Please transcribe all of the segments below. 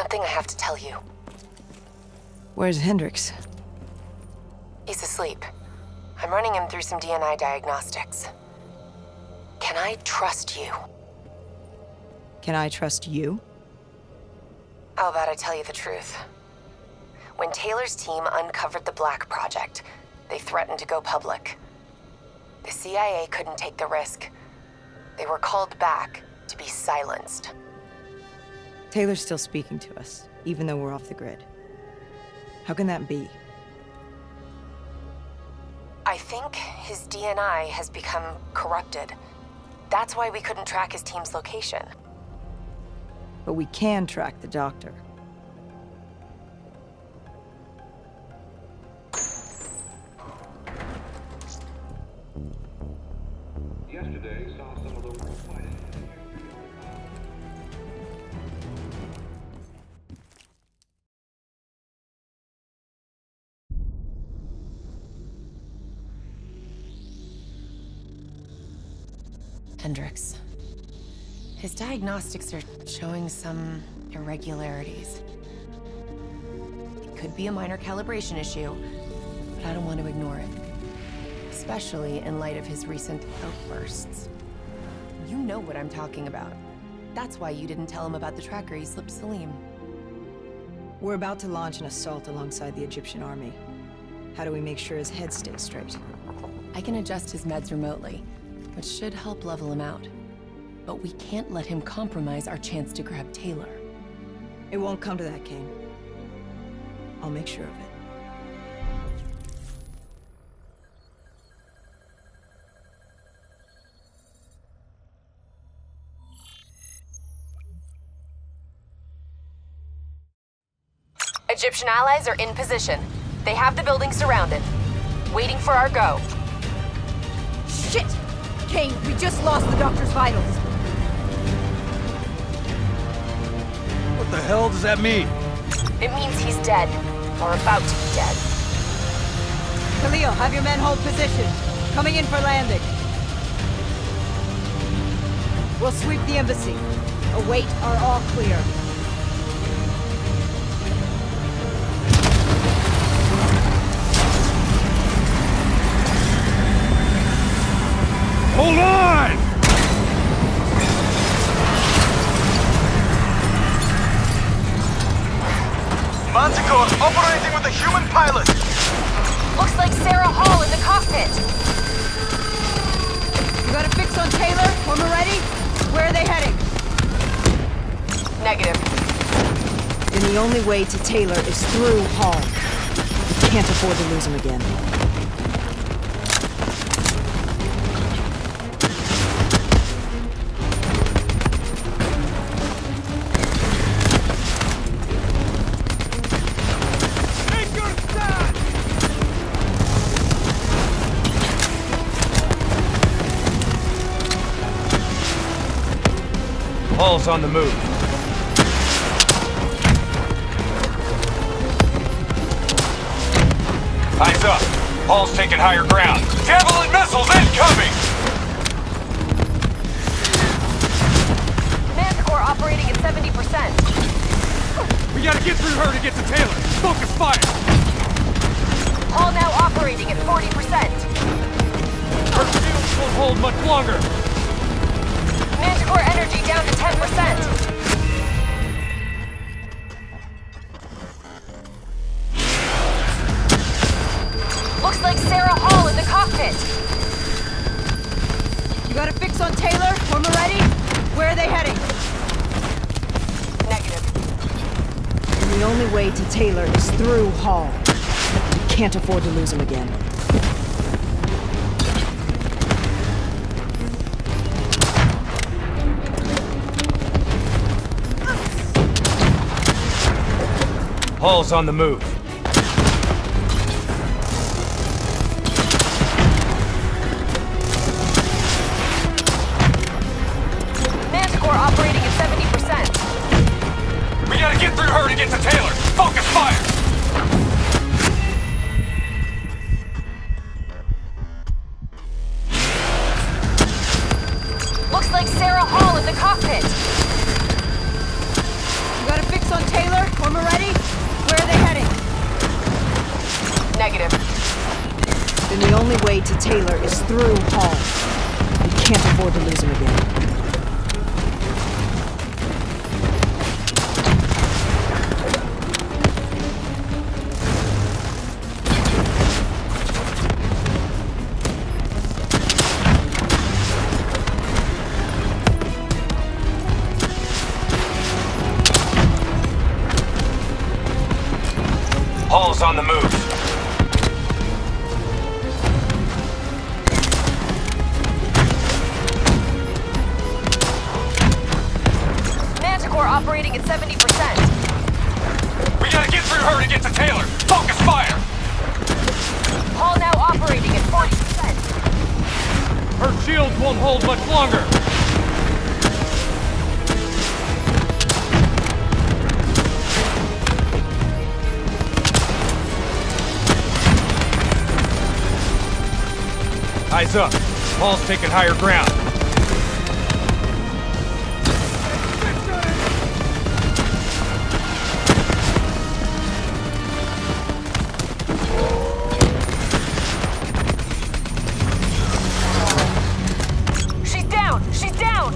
something I have to tell you. Where's Hendricks? He's asleep. I'm running him through some DNI diagnostics. Can I trust you? Can I trust you? How about I tell you the truth? When Taylor's team uncovered the Black Project, they threatened to go public. The CIA couldn't take the risk. They were called back to be silenced. Taylor's still speaking to us, even though we're off the grid. How can that be? I think his DNI has become corrupted. That's why we couldn't track his team's location. But we can track the doctor. Yesterday saw some of the quiet. Hendricks. His diagnostics are showing some irregularities. It could be a minor calibration issue, but I don't want to ignore it. Especially in light of his recent outbursts. You know what I'm talking about. That's why you didn't tell him about the tracker he slipped Salim. We're about to launch an assault alongside the Egyptian army. How do we make sure his head stays straight? I can adjust his meds remotely, which should help level him out. But we can't let him compromise our chance to grab Taylor. It won't come to that, Kane. I'll make sure of it. Egyptian allies are in position. They have the building surrounded, waiting for our go. Shit! Kane, we just lost the doctor's vitals. What the hell does that mean? It means he's dead, or about to be dead. Khalil, have your men hold position. Coming in for landing. We'll sweep the embassy. Await our all clear. Hold on! Manticore operating with a human pilot. Looks like Sarah Hall in the cockpit. You got a fix on Taylor? When we're ready? Where are they heading? Negative. Then the only way to Taylor is through Hall. We can't afford to lose him again. Hall's on the move. Eyes up. Hall's taking higher ground. Javelin missiles incoming! Manticore operating at 70%. We gotta get through her to get to Taylor. Focus fire! Hall now operating at 40%. Her shields won't hold much longer. Manticore energy down to 10%. Looks like Sarah Hall in the cockpit. You got a fix on Taylor? When we're ready? Where are they heading? Negative. And the only way to Taylor is through Hall. We can't afford to lose him again. Hall's on the move. Manticore operating at 70%. We gotta get through her to get to Taylor. Focus fire! Looks like Sarah Hall in the cockpit. You got a fix on Taylor? Negative. Then the only way to Taylor is through Hall. We can't afford to lose him again. Hall's on the move. Manticore operating at 70%. We gotta get through her to get to Taylor. Focus fire! Hall now operating at 40%. Her shields won't hold much longer. Eyes up. Hall's taking higher ground. She's down! She's down!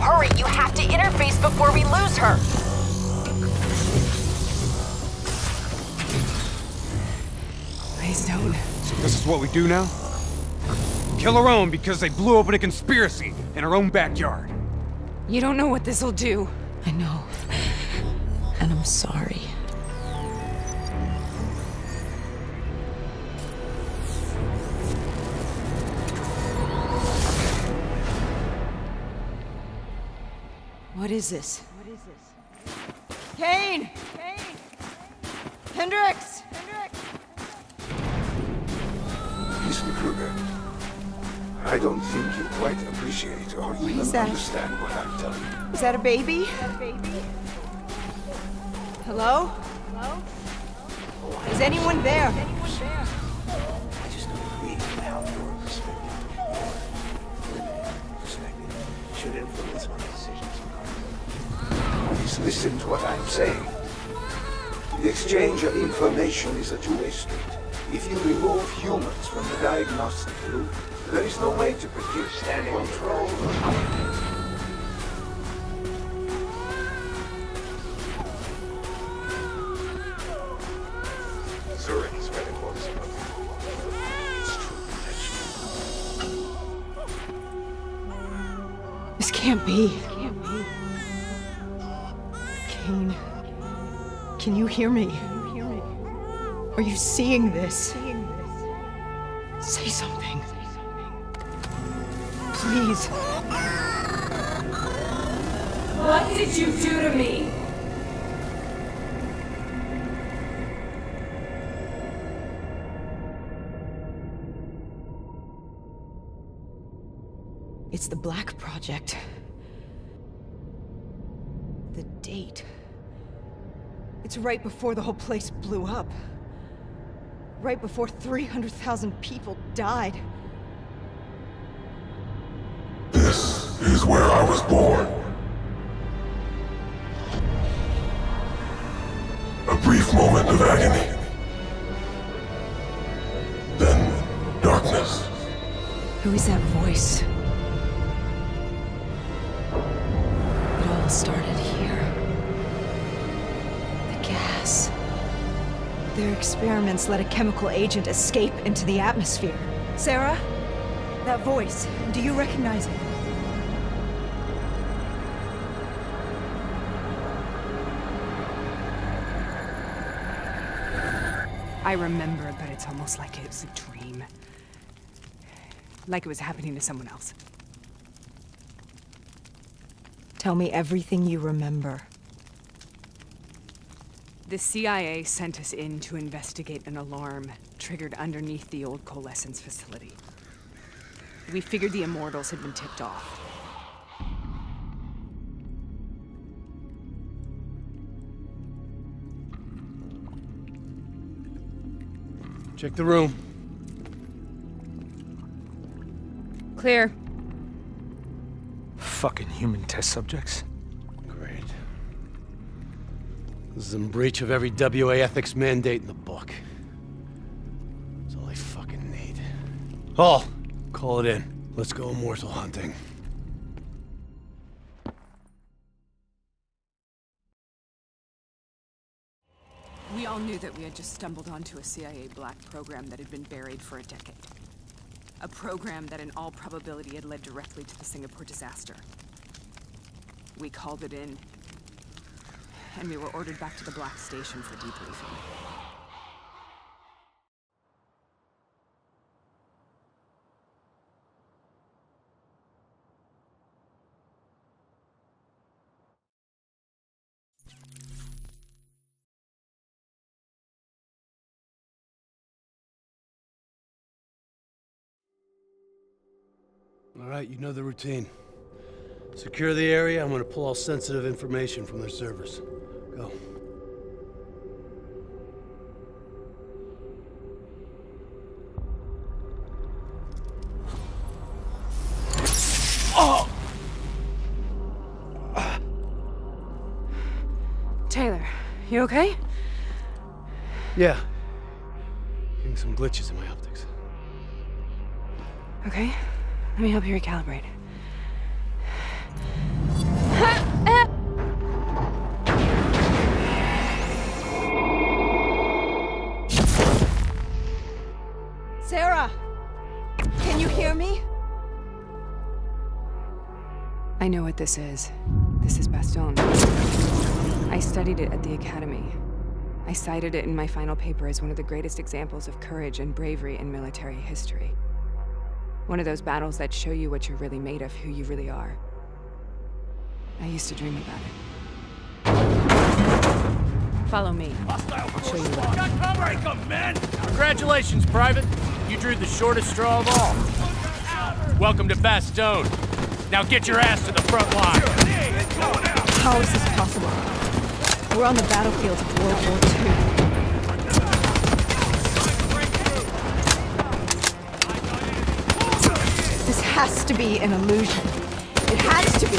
Hurry, you have to interface before we lose her! Please don't. So this is what we do now? Kill her own because they blew open a conspiracy in her own backyard. You don't know what this'll do. I know. And I'm sorry. What is this? Kane! Hendricks! Mr. Kruger, I don't think you quite appreciate or even is that? understand what I'm telling you. Is that a baby? Hello? Is anyone there? I just don't agree with how your perspective, should influence my decisions. Please listen to what I'm saying. The exchange of information is a two-way street. If you remove humans from the diagnostic loop, there is no way to produce and control. Zurich is where the quarters are. It's true protection. This can't be. Kane, can you hear me? Are you seeing this? Say something. Please. What did you do to me? It's the Black Project. The date. It's right before the whole place blew up. Right before 300,000 people died. This is where I was born. A brief moment of agony. Then darkness. Who is that voice? It all started here. The gas. Their experiments let a chemical agent escape into the atmosphere. Sarah? That voice, do you recognize it? I remember, but it's almost like it was a dream. Like it was happening to someone else. Tell me everything you remember. The CIA sent us in to investigate an alarm triggered underneath the old Coalescence facility. We figured the Immortals had been tipped off. Check the room. Clear. Fucking human test subjects. Great. This is in breach of every WA ethics mandate in the book. Hall, call it in. Let's go immortal hunting. We all knew that we had just stumbled onto a CIA black program that had been buried for a decade. A program that in all probability had led directly to the Singapore disaster. We called it in, and we were ordered back to the Black Station for debriefing. All right, you know the routine. Secure the area. I'm gonna pull all sensitive information from their servers. Go. Taylor, you okay? Yeah. Getting some glitches in my optics. Okay, let me help you recalibrate. Sarah! Can you hear me? I know what this is. This is Bastogne. I studied it at the Academy. I cited it in my final paper as one of the greatest examples of courage and bravery in military history. One of those battles that show you what you're really made of, who you really are. I used to dream about it. Follow me. I'll show you what. Break 'em, men! Congratulations, Private. You drew the shortest straw of all. Welcome to Bastogne. Now get your ass to the front line. How is this possible? We're on the battlefield of World War II. This has to be an illusion. It has to be.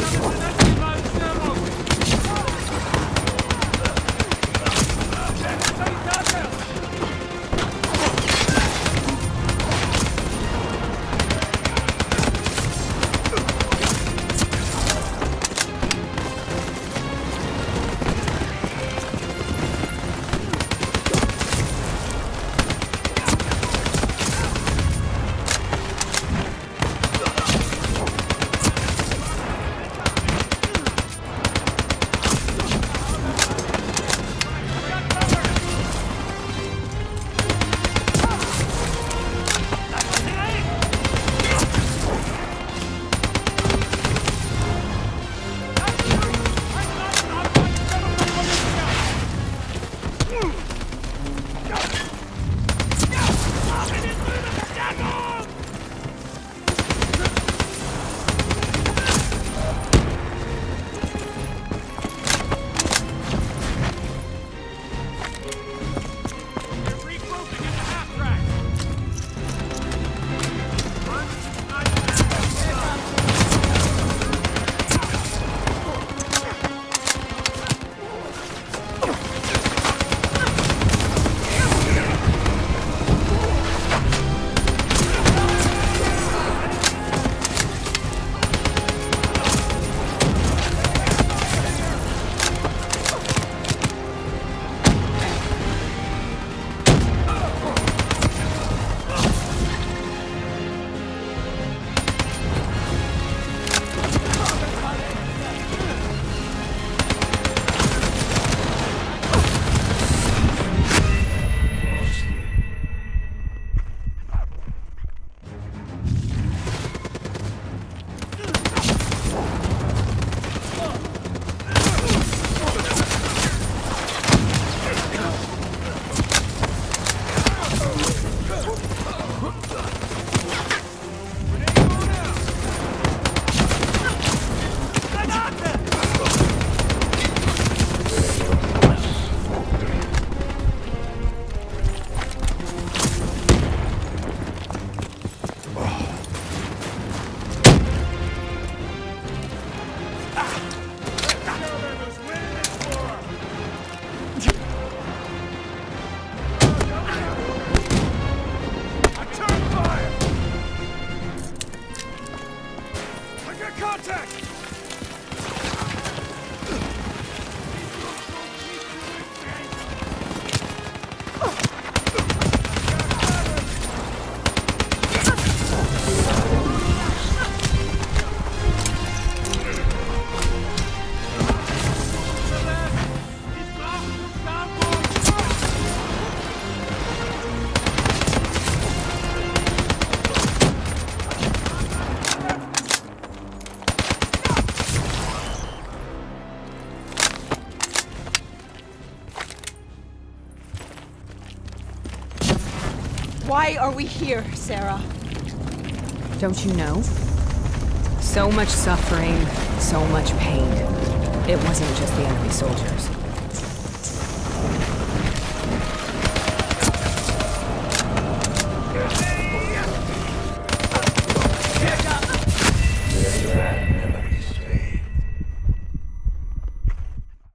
Why are we here, Sarah? Don't you know? So much suffering, so much pain. It wasn't just the enemy soldiers.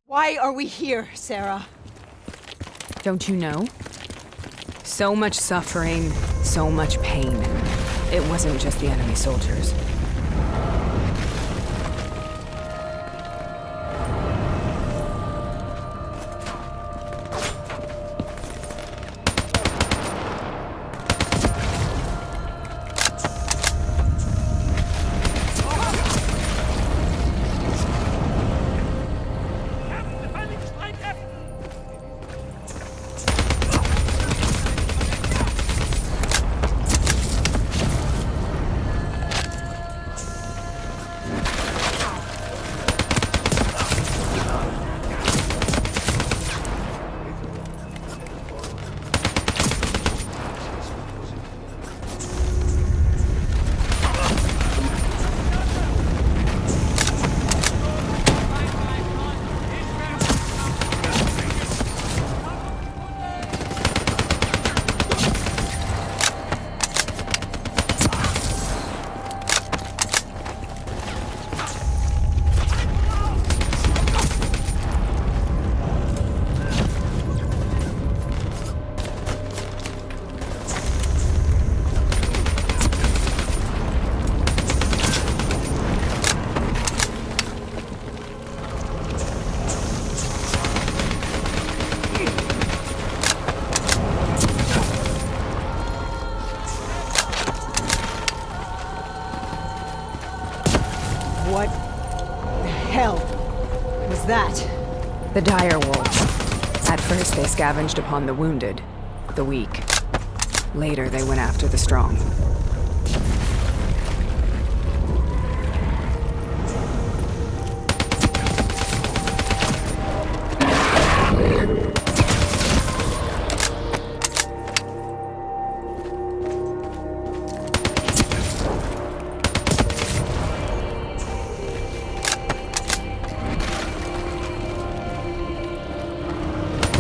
Why are we here, Sarah? Don't you know? So much suffering, so much pain. It wasn't just the enemy soldiers. What the hell was that? The dire wolves. At first they scavenged upon the wounded, the weak. Later they went after the strong.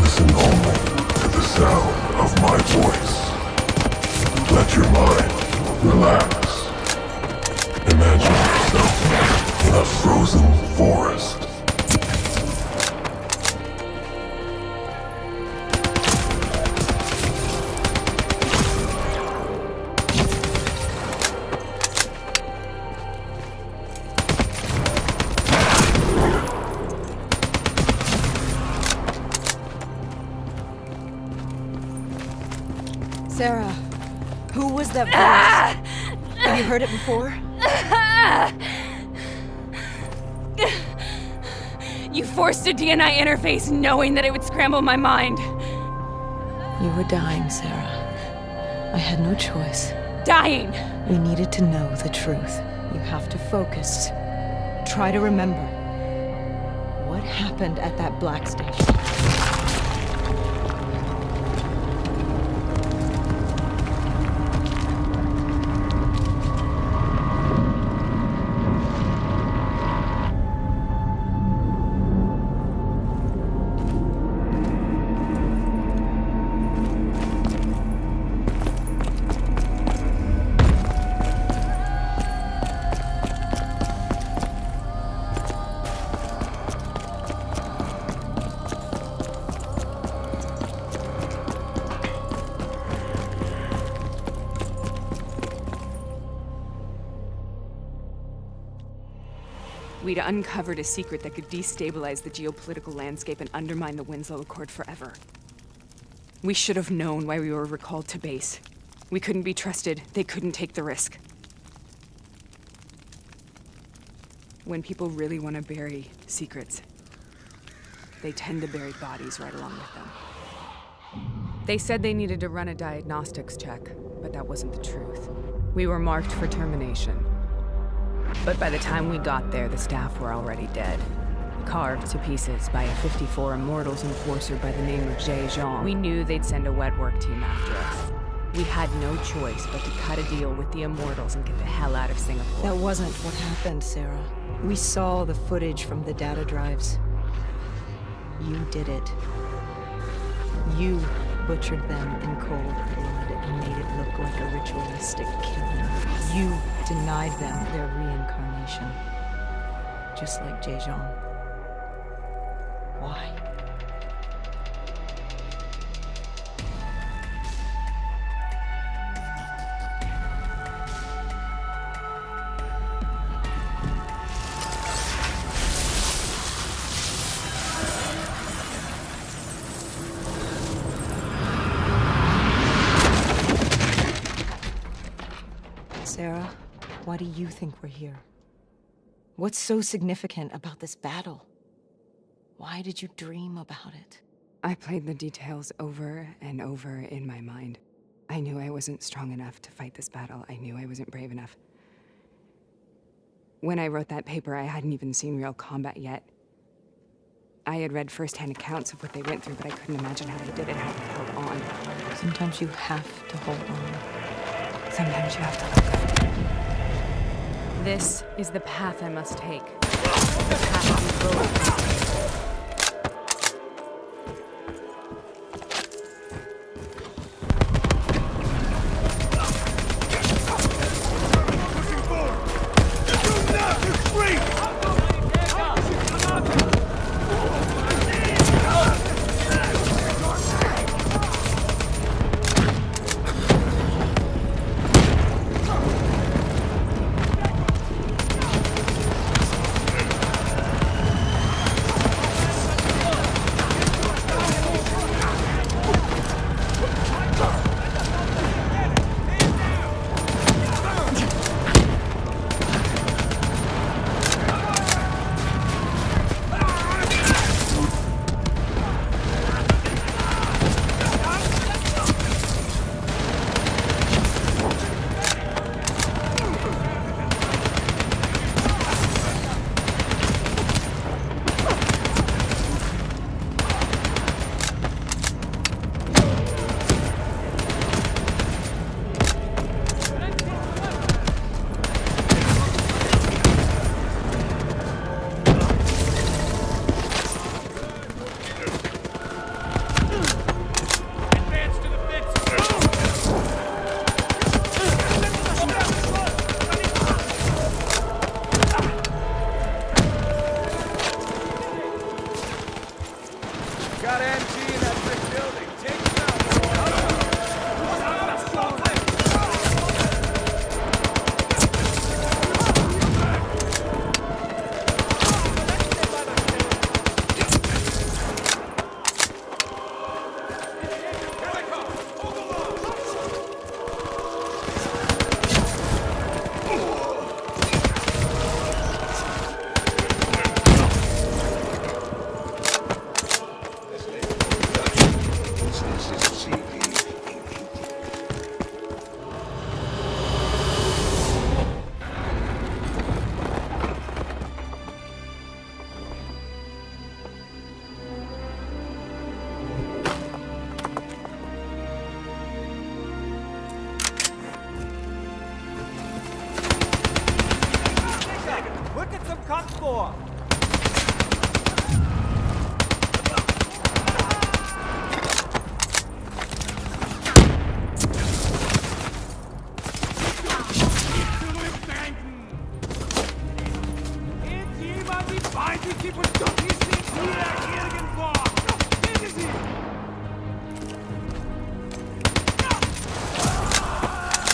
Listen only to the sound of my voice. Let your mind relax. Imagine yourself in a frozen forest. Sarah, who was that voice? Have you heard it before? You forced a DNI interface knowing that it would scramble my mind. You were dying, Sarah. I had no choice. Dying! We needed to know the truth. You have to focus. Try to remember. What happened at that black station? We'd uncovered a secret that could destabilize the geopolitical landscape and undermine the Winslow Accord forever. We should have known why we were recalled to base. We couldn't be trusted. They couldn't take the risk. When people really want to bury secrets, they tend to bury bodies right along with them. They said they needed to run a diagnostics check, but that wasn't the truth. We were marked for termination. But by the time we got there, the staff were already dead. Carved to pieces by a 54 Immortals enforcer by the name of Jay Zhang. We knew they'd send a wet work team after us. We had no choice but to cut a deal with the Immortals and get the hell out of Singapore. That wasn't what happened, Sarah. We saw the footage from the data drives. You did it. You butchered them in cold blood and made it look like a ritualistic killing. You denied them their reincarnation. Just like Jaejeon. Why? Sarah, why do you think we're here? What's so significant about this battle? Why did you dream about it? I played the details over and over in my mind. I knew I wasn't strong enough to fight this battle. I knew I wasn't brave enough. When I wrote that paper, I hadn't even seen real combat yet. I had read first-hand accounts of what they went through, but I couldn't imagine how they did it, how they held on. Sometimes you have to hold on. Sometimes you have to let go. This is the path I must take. The path we both must take.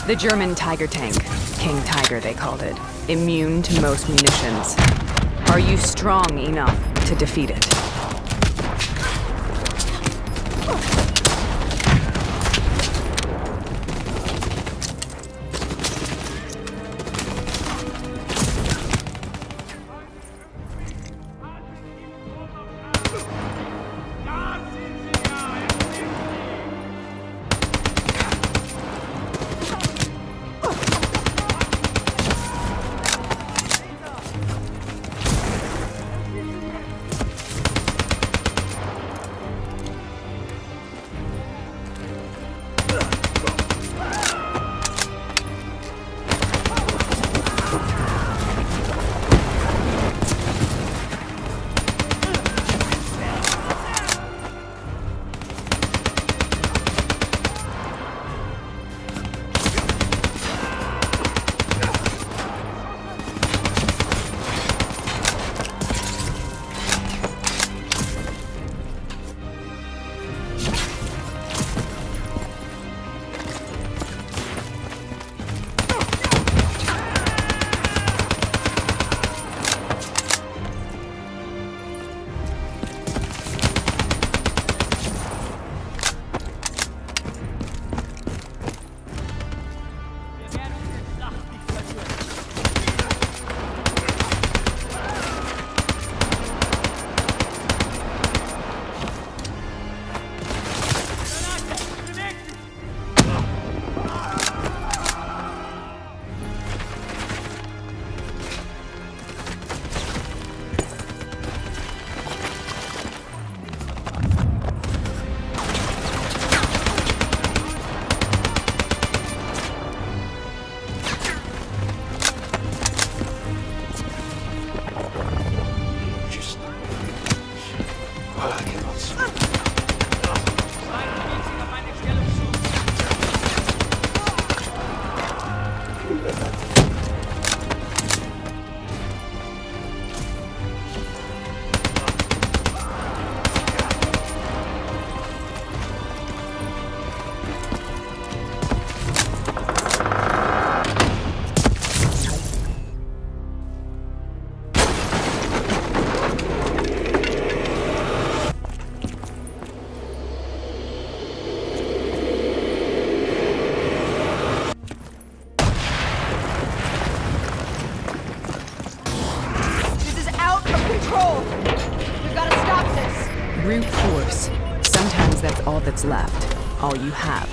The German Tiger tank, King Tiger they called it, immune to most munitions. Are you strong enough to defeat it? is left, all you have.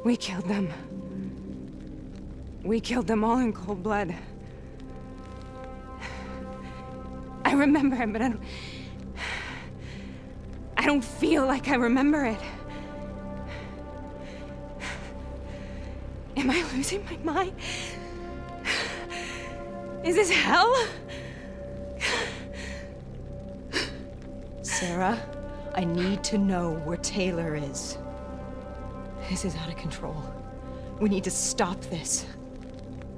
We killed them. We killed them all in cold blood. I remember it, but I don't feel like I remember it. Am I losing my mind? Is this hell? Sarah, I need to know where Taylor is. This is out of control. We need to stop this.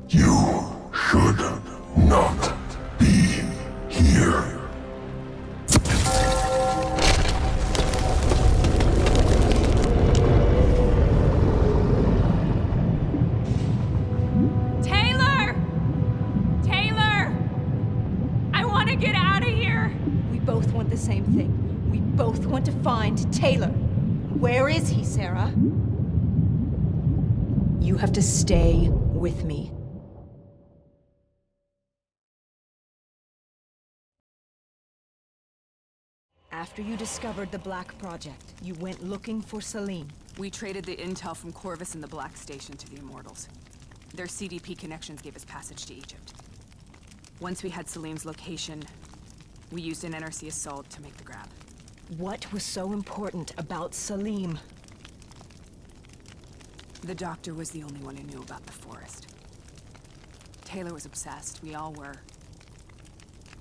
You should not be here. Taylor! Taylor! I want to get out of here! We both want the same thing. We both want to find Taylor. Where is he, Sarah? You have to stay with me. After you discovered the Black Project, you went looking for Salim. We traded the intel from Corvus and the Black Station to the Immortals. Their CDP connections gave us passage to Egypt. Once we had Salim's location, we used an NRC assault to make the grab. What was so important about Salim? The doctor was the only one who knew about the forest. Taylor was obsessed. We all were.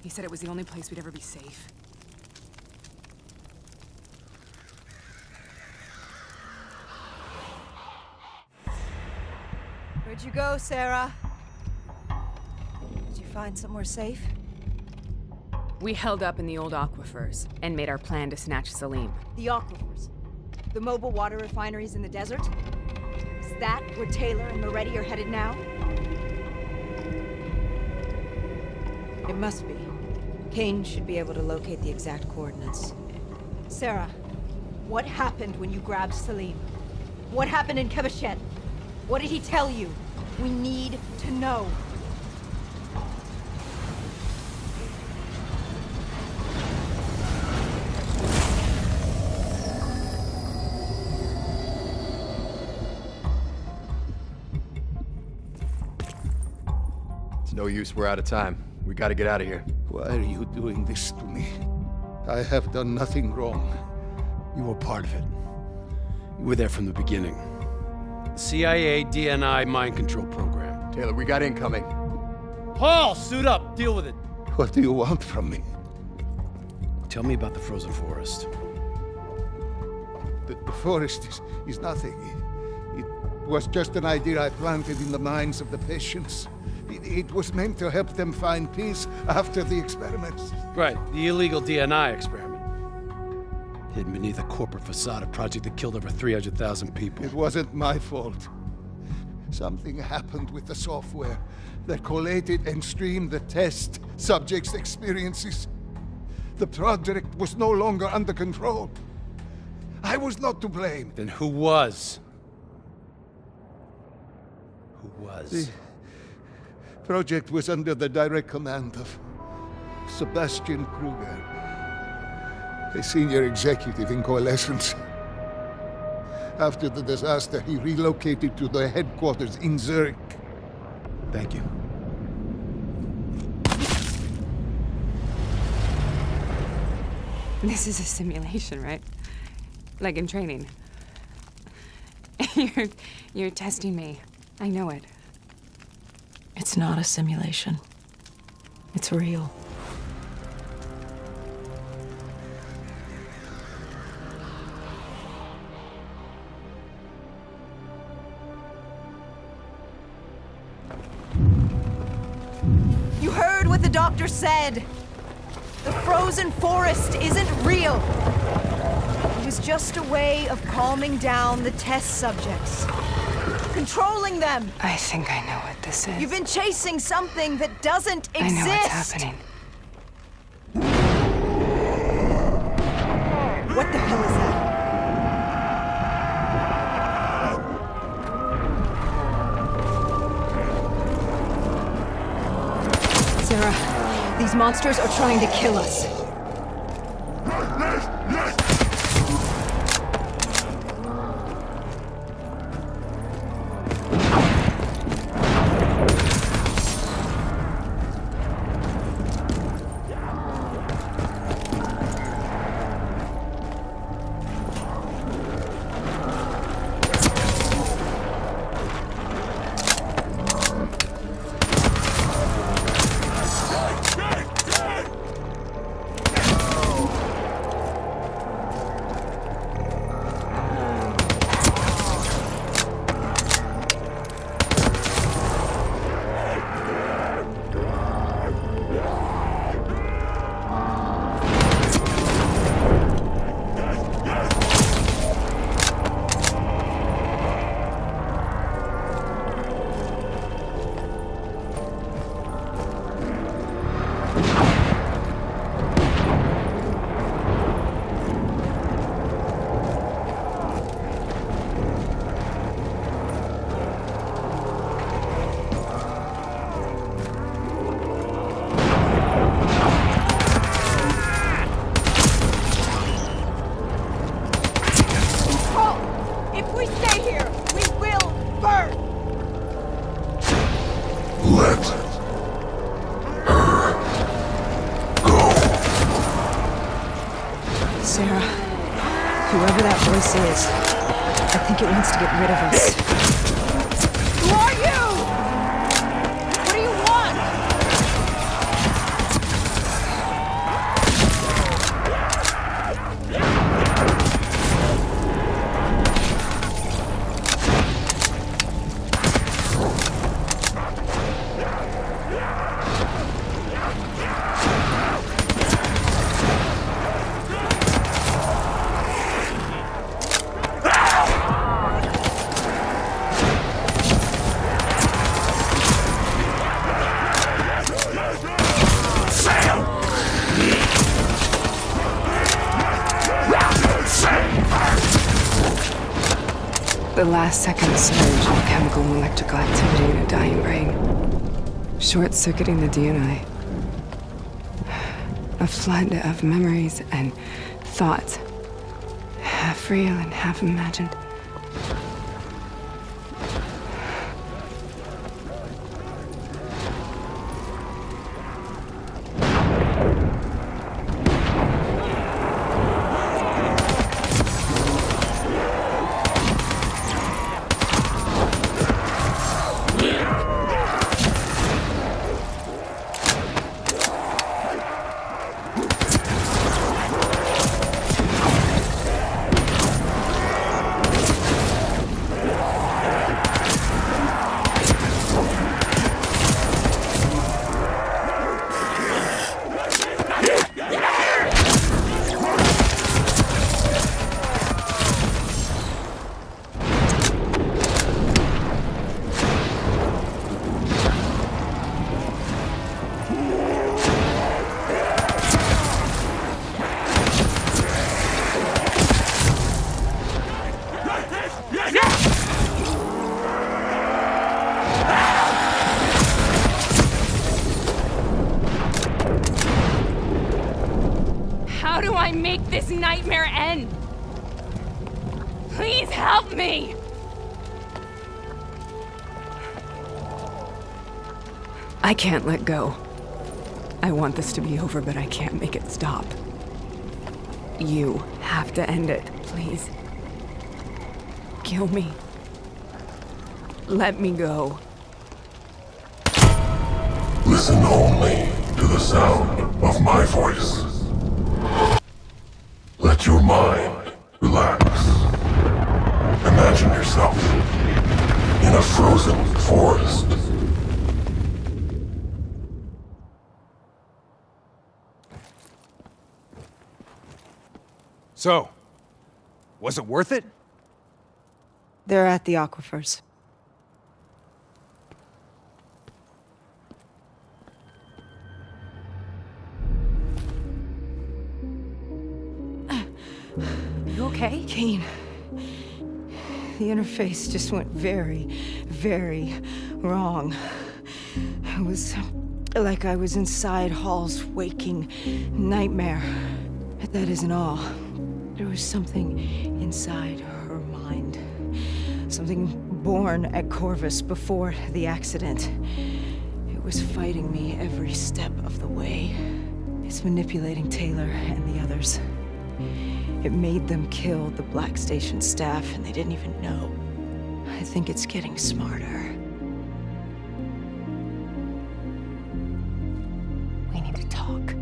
He said it was the only place we'd ever be safe. Where'd you go, Sarah? Did you find somewhere safe? We held up in the old aquifers and made our plan to snatch Salim. The aquifers. The mobile water refineries in the desert? Is that where Taylor and Moretti are headed now? It must be. Kane should be able to locate the exact coordinates. Sarah, what happened when you grabbed Salim? What happened in Kebashet? What did he tell you? We need to know. No use, we're out of time. We gotta get out of here. Why are you doing this to me? I have done nothing wrong. You were part of it. You were there from the beginning. The CIA DNI mind control program. Taylor, we got incoming. Paul, suit up. Deal with it. What do you want from me? Tell me about the frozen forest. The forest is nothing. It was just an idea I planted in the minds of the patients. It was meant to help them find peace after the experiments. Right, the illegal DNI experiment. Hidden beneath a corporate facade, a project that killed over 300,000 people. It wasn't my fault. Something happened with the software that collated and streamed the test subjects' experiences. The project was no longer under control. I was not to blame. Then who was? Who was? The project was under the direct command of Sebastian Kruger, a senior executive in Coalescence. After the disaster, he relocated to the headquarters in Zurich. Thank you. This is a simulation, right? Like in training. You're testing me. I know it. It's not a simulation. It's real. You heard what the doctor said! The frozen forest isn't real! It was just a way of calming down the test subjects. Controlling them! I think I know what this is. You've been chasing something that doesn't exist! I know what's happening. What the hell is that? Sarah, these monsters are trying to kill us. Sarah, whoever that voice is, I think it wants to get rid of us. Who are you? What do you want? The last second surge of chemical and electrical activity in a dying brain. Short-circuiting the DNA. A flood of memories and thoughts. Half real and half imagined. make this nightmare end. Please help me! I can't let go. I want this to be over, but I can't make it stop. You have to end it, please. Kill me. Let me go. Listen only to the sound of my voice. Let your mind relax. Imagine yourself in a frozen forest. So, was it worth it? They're at the aquifers. You okay? Kane. The interface just went very, very wrong. It was like I was inside Hall's waking nightmare. But that isn't all. There was something inside her mind. Something born at Corvus before the accident. It was fighting me every step of the way. It's manipulating Taylor and the others. It made them kill the Black Station staff, and they didn't even know. I think it's getting smarter. We need to talk.